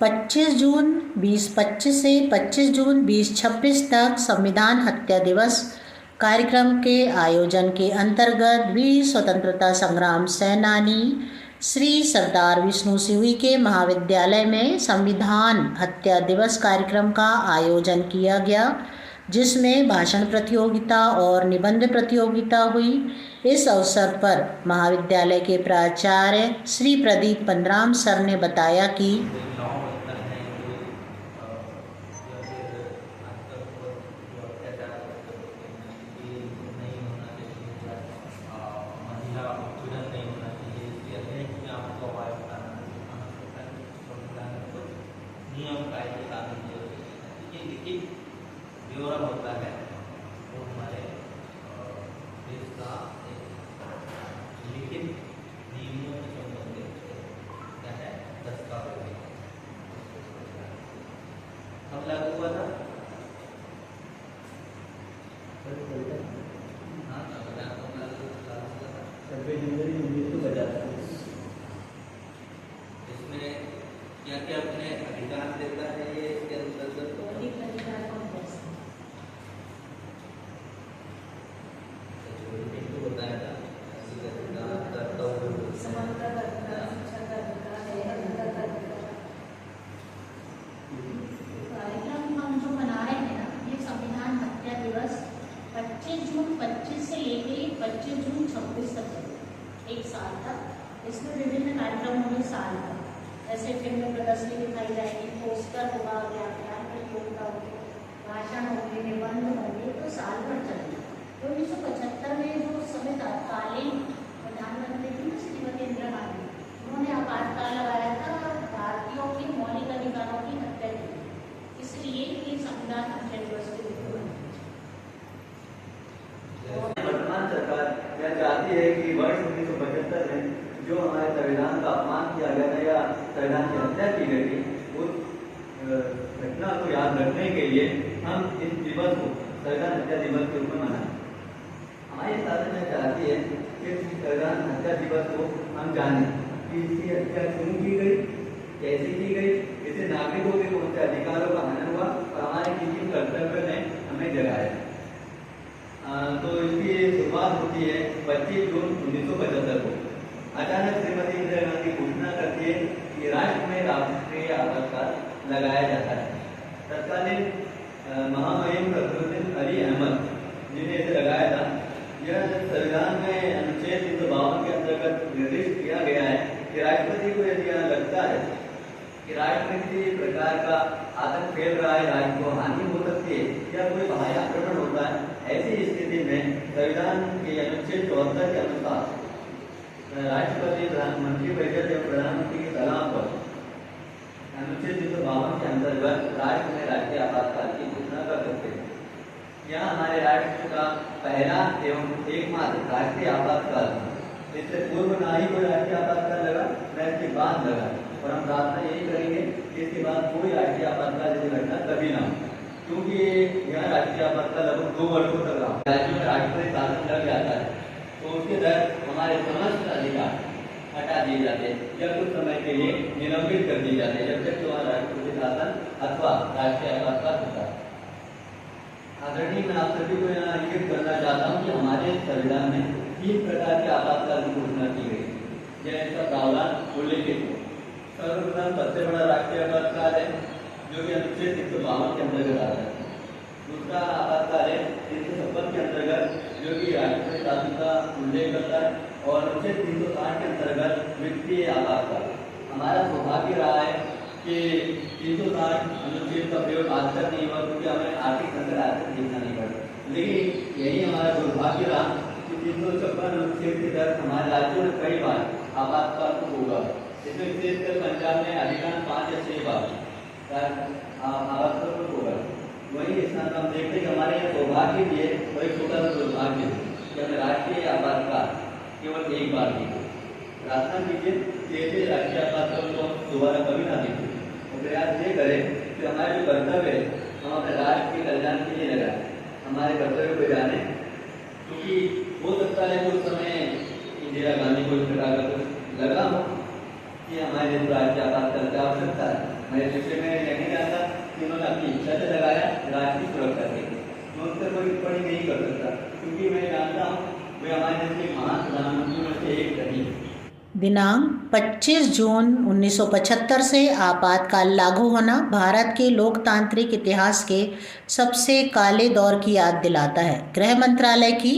25 जून 2025 से 25 जून 2026 तक संविधान हत्या दिवस कार्यक्रम के आयोजन के अंतर्गत वीर स्वतंत्रता संग्राम सेनानी श्री सरदार विष्णु सिंह के महाविद्यालय में संविधान हत्या दिवस कार्यक्रम का आयोजन किया गया, जिसमें भाषण प्रतियोगिता और निबंध प्रतियोगिता हुई। इस अवसर पर महाविद्यालय के प्राचार्य श्री प्रदीप पंद्राम सर ने बताया कि नियम कायदे कानून जो लिखित ब्यौरा होता है वो हमारे देश का एक लिखित नियमों से संबंधित क्या है, दस्तावेज कब लागू हुआ था? हाँ, संविधान कब लागू हुआ था? 26 जनवरी 1950। इसमें क्या क्या अपने अधिकार देता है ये इसके अंतर्गत? मौलिक अधिकार कौन तो बताया था कार्यक्रम हम जो मना रहे हैं ना, ये संविधान हत्या दिवस 25 जून 25 से लेके 25 जून 26 तक चलेगा, एक साल तक। इसमें विभिन्न कार्यक्रम होंगे साल भर, जैसे फिल्म प्रदर्शनी दिखाई जाएगी, पोस्टर होगा, व्याख्यान प्रतियोगिता होगी, भाषण होंगे, निबंध होंगे, तो साल भर चलेगा। तो 1975 में जो समय तत्कालीन प्रधानमंत्री थी ना श्रीमती इंदिरा गांधी, उन्होंने आपातकाल लगाया था और भारतीयों के मौलिक अधिकारों की हत्या की, इसलिए ये संविधान हत्या दिवस के रूप में वर्तमान सरकार यह चाहती है कि वर्ष 1975 में जो हमारे संविधान का अपमान किया गया था या संविधान की हत्या की गई थी, उस घटना को याद रखने के लिए हम इस दिवस को संविधान हत्या दिवस के रूप में मनाएं। हमारी शासन यह चाहती है कि इस संविधान हत्या दिवस को हम जानें कि इसकी हत्या क्यों की गई, कैसे की गई, इससे नागरिकों के कौन से अधिकारों का हनन हुआ और हमारे किन किन कर्तव्यों ने हमें जगाया। तो इसकी शुरुआत होती है 25 जून 1975 को। अचानक श्रीमती इंदिरा गांधी घोषणा करती है कि राष्ट्र में राष्ट्रीय आपातकाल लगाया जाता है। तत्कालीन महामहिम फखरुद्दीन अली अहमद जिन्हें इसे लगाया था, यह संविधान में अनुच्छेद 352 के अंतर्गत निर्दिष्ट किया गया है कि राष्ट्रपति को यदि यह लगता है कि राष्ट्र में किसी प्रकार का आतंक फैल रहा है, राज्य को हानि हो सकती है या कोई बाह्य आक्रमण होता है, ऐसी स्थिति में संविधान के अनुच्छेद 74 के अनुसार राष्ट्रपति प्रधानमंत्री परिषद एवं प्रधानमंत्री की सलाह पर अनुच्छेद 352 के अंतर्गत राष्ट्र में राष्ट्रीय आपातकाल की घोषणा कर सकते हैं। यह हमारे राष्ट्र का पहला एवं एकमात्र राष्ट्रीय आपातकाल, इससे पूर्व ना ही कोई राष्ट्रीय आपातकाल लगा, न इसके बाद लगा, और हम प्रार्थना यही करेंगे कि इसके बाद कोई राष्ट्रीय आपातकाल जैसी घटना कभी ना हो, क्योंकि यह राष्ट्रीय आपातकाल लगभग 2 वर्षों तक रहा। राज्यों में राष्ट्रपति शासन लग जाता है तो उसके तहत हमारे समस्त अधिकार हटा दिए जाते हैं या कुछ समय के लिए निलंबित कर दिए जाते हैं, जब तक वहाँ राष्ट्रपति शासन अथवा राष्ट्रीय आपातकाल होता है। आदरणीय, मैं आप सभी को यहाँ इंगित करना चाहता हूँ कि हमारे संविधान में 3 प्रकार के आपातकाल की घोषणा की गई, यह इसका प्रावधान उल्लेखित है। सर्वप्रथम सबसे बड़ा राष्ट्रीय आपातकाल है जो कि अनुच्छेद 352 के अंतर्गत आता है। दूसरा आपातकाल है 356 के अंतर्गत जो कि राष्ट्रपति शासन का उल्लेख करता है, और अनुच्छेद 360 के अंतर्गत वित्तीय आपातकाल। हमारा सौभाग्य रहा है कि 360 अनुच्छेद का प्रयोग आज तक नहीं हुआ, क्योंकि हमें आर्थिक संकट आज तक देखना नहीं पड़ा, लेकिन यही हमारा दुर्भाग्य रहा कि 356 अनुच्छेद के तहत हमारे राज्यों में कई बार आपातकाल को होगा। इसमें विशेषकर पंजाब में अधिकांश 5 या 6 बार आपातकाल होगा। वही स्थान हम देखते हैं कि हमारे यहाँ सौभाग्य भी है और एक छोटा सा दुर्भाग्य है कि हमें राष्ट्रीय आपातकाल केवल एक बार दी। प्रार्थना कीजिए कि ऐसे राष्ट्रीय आपातकाल को दोबारा कभी ना देखें और प्रयास ये करें कि हमारे जो कर्तव्य है हम अपने राष्ट्र के कल्याण के लिए लगाएं, हमारे कर्तव्य को जाने, क्योंकि हो सकता है कुछ समय इंदिरा गांधी को इस प्रकार का कुछ लगा हो कि हमारे देश राष्ट्रीय आपातकाल की आवश्यकता है, मेरे विषय में यह नहीं जानता कि उन्होंने अपनी इच्छा से लगाया राज्य की सुरक्षा के लिए। मैं उन पर कोई टिप्पणी नहीं कर सकता क्योंकि मैं जानता हूँ वे हमारे देश के महान प्रधानमंत्रियों में से एक रही। दिनांक 25 जून 1975 से आपातकाल लागू होना भारत के लोकतांत्रिक इतिहास के सबसे काले दौर की याद दिलाता है। गृह मंत्रालय की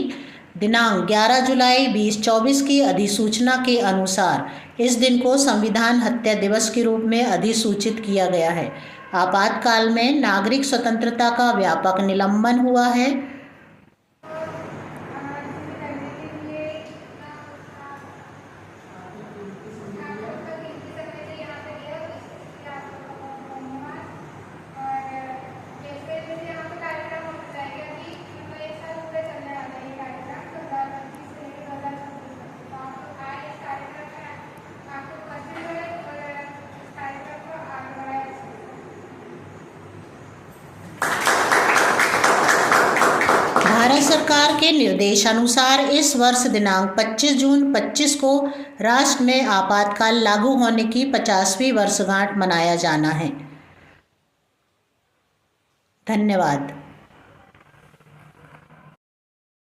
दिनांक 11 जुलाई 2024 की अधिसूचना के अनुसार इस दिन को संविधान हत्या दिवस के रूप में अधिसूचित किया गया है। आपातकाल में नागरिक स्वतंत्रता का व्यापक निलंबन हुआ है। भारत सरकार के निर्देशानुसार इस वर्ष दिनांक 25 जून 25 को राष्ट्र में आपातकाल लागू होने की 50वीं वर्षगांठ मनाया जाना है। धन्यवाद।